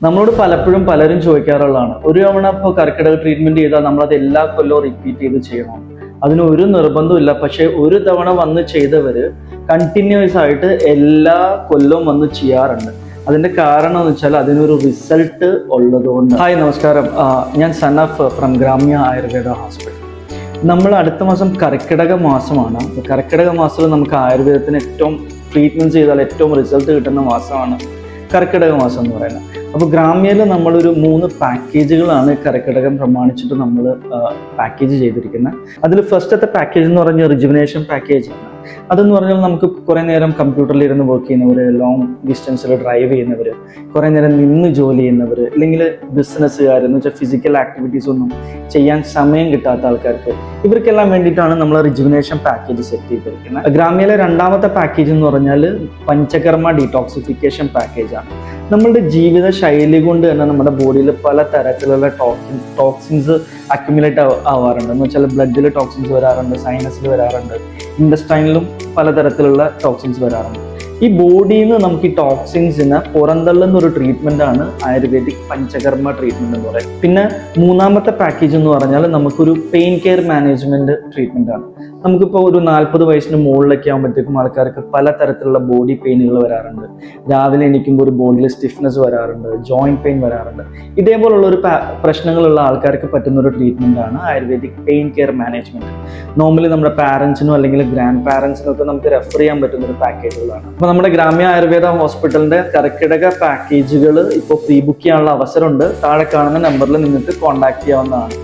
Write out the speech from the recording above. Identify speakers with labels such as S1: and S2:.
S1: നമ്മളോട് പലപ്പോഴും പലരും ചോദിക്കാറുള്ളതാണ്, ഒരു തവണ ഇപ്പോൾ കർക്കിടക ട്രീറ്റ്മെന്റ് ചെയ്താൽ നമ്മളത് എല്ലാ കൊല്ലവും റിപ്പീറ്റ് ചെയ്ത് ചെയ്യണം. അതിന് ഒരു നിർബന്ധമില്ല. പക്ഷെ ഒരു തവണ വന്ന് ചെയ്തവര് കണ്ടിന്യൂസ് ആയിട്ട് എല്ലാ കൊല്ലവും വന്ന് ചെയ്യാറുണ്ട്. അതിന്റെ കാരണം എന്ന് വെച്ചാൽ അതിനൊരു റിസൾട്ട് ഉള്ളതുകൊണ്ട്. ഹായ്, നമസ്കാരം. ഞാൻ സനഫ് ഫ്രം ഗ്രാമ്യ ആയുർവേദ ഹോസ്പിറ്റൽ. നമ്മൾ അടുത്ത മാസം കർക്കിടക മാസമാണ്. കർക്കിടക മാസത്തിൽ നമുക്ക് ആയുർവേദത്തിന് ഏറ്റവും ട്രീറ്റ്മെന്റ് ചെയ്താൽ ഏറ്റവും റിസൾട്ട് കിട്ടുന്ന മാസമാണ് കർക്കിടക മാസം എന്ന് പറയുന്നത്. അപ്പോൾ ഗ്രാമ്യയിൽ നമ്മളൊരു 3 പാക്കേജുകളാണ് കർക്കിടകം പ്രമാണിച്ചിട്ട് നമ്മൾ പാക്കേജ് ചെയ്തിരിക്കുന്നത്. അതിൽ ഫസ്റ്റത്തെ പാക്കേജ് എന്ന് പറഞ്ഞാൽ റിജുവിനേഷൻ പാക്കേജ് ആണ്. അതെന്ന് പറഞ്ഞാൽ നമുക്ക് കുറേ നേരം കമ്പ്യൂട്ടറിൽ ഇരുന്ന് വർക്ക് ചെയ്യുന്നവർ, ലോങ് ഡിസ്റ്റൻസിൽ ഡ്രൈവ് ചെയ്യുന്നവർ, കുറേ നേരം നിന്ന് ജോലി ചെയ്യുന്നവർ, അല്ലെങ്കിൽ ബിസിനസ്സുകാർ എന്ന് വെച്ചാൽ ഫിസിക്കൽ ആക്ടിവിറ്റീസ് ഒന്നും ചെയ്യാൻ സമയം കിട്ടാത്ത ആൾക്കാർക്ക്, ഇവർക്കെല്ലാം വേണ്ടിയിട്ടാണ് നമ്മൾ റിജുവിനേഷൻ പാക്കേജ് സെറ്റ് ചെയ്തിരിക്കുന്നത്. ഗ്രാമ്യയിലെ രണ്ടാമത്തെ പാക്കേജ് എന്ന് പറഞ്ഞാൽ പഞ്ചകർമ്മ ഡീടോക്സിഫിക്കേഷൻ പാക്കേജാണ്. നമ്മളുടെ ജീവിത ശൈലി കൊണ്ട് തന്നെ നമ്മുടെ ബോഡിയിൽ പല തരത്തിലുള്ള ടോക്സിൻസ് അക്യുമുലേറ്റ് ആവാറുണ്ട്. എന്ന് വെച്ചാൽ ബ്ലഡിൽ ടോക്സിൻസ് വരാറുണ്ട്, സൈനസിൽ വരാറുണ്ട്, ഇൻഡസ്റ്റൈനിലും പലതരത്തിലുള്ള ടോക്സിൻസ് വരാറുണ്ട്. ഈ ബോഡിയിൽ നിന്ന് നമുക്ക് ഈ ടോക്സിൻസിനെ പുറന്തള്ളുന്ന ഒരു ട്രീറ്റ്മെന്റ് ആണ് ആയുർവേദിക് പഞ്ചകർമ്മ ട്രീറ്റ്മെന്റ് എന്ന് പറയുന്നത്. പിന്നെ മൂന്നാമത്തെ പാക്കേജ് എന്ന് പറഞ്ഞാൽ നമുക്കൊരു പെയിൻ കെയർ മാനേജ്മെന്റ് ട്രീറ്റ്മെന്റ് ആണ്. നമുക്കിപ്പോൾ ഒരു 40 വയസ്സിന് മുകളിലൊക്കെ ആകുമ്പോഴത്തേക്കും ആൾക്കാർക്ക് പലതരത്തിലുള്ള ബോഡി പെയിനുകൾ വരാറുണ്ട്. രാവിലെ എണീക്കുമ്പോൾ ഒരു ബോഡിയിൽ സ്റ്റിഫ്നെസ് വരാറുണ്ട്, ജോയിന്റ് പെയിൻ വരാറുണ്ട്. ഇതേപോലുള്ള ഒരു പ്രശ്നങ്ങളുള്ള ആൾക്കാർക്ക് പറ്റുന്ന ഒരു ട്രീറ്റ്മെന്റ് ആണ് ayurvedic pain care management. Normally നമ്മുടെ പാരന്റ്സിനോ അല്ലെങ്കിൽ ഗ്രാൻഡ് പാരന്റ്സിനോ ഒക്കെ നമുക്ക് റെഫർ ചെയ്യാൻ പറ്റുന്ന ഒരു പാക്കേജുകളാണ്. അപ്പോൾ നമ്മുടെ ഗ്രാമ്യ ആയുർവേദ ഹോസ്പിറ്റലിന്റെ കർക്കിടക പാക്കേജുകൾ ഇപ്പോൾ പ്രീ ബുക്ക് ചെയ്യാനുള്ള അവസരമുണ്ട്. താഴെ കാണുന്ന നമ്പറിൽ നിങ്ങൾക്ക് കോൺടാക്ട് ചെയ്യാവുന്നതാണ്.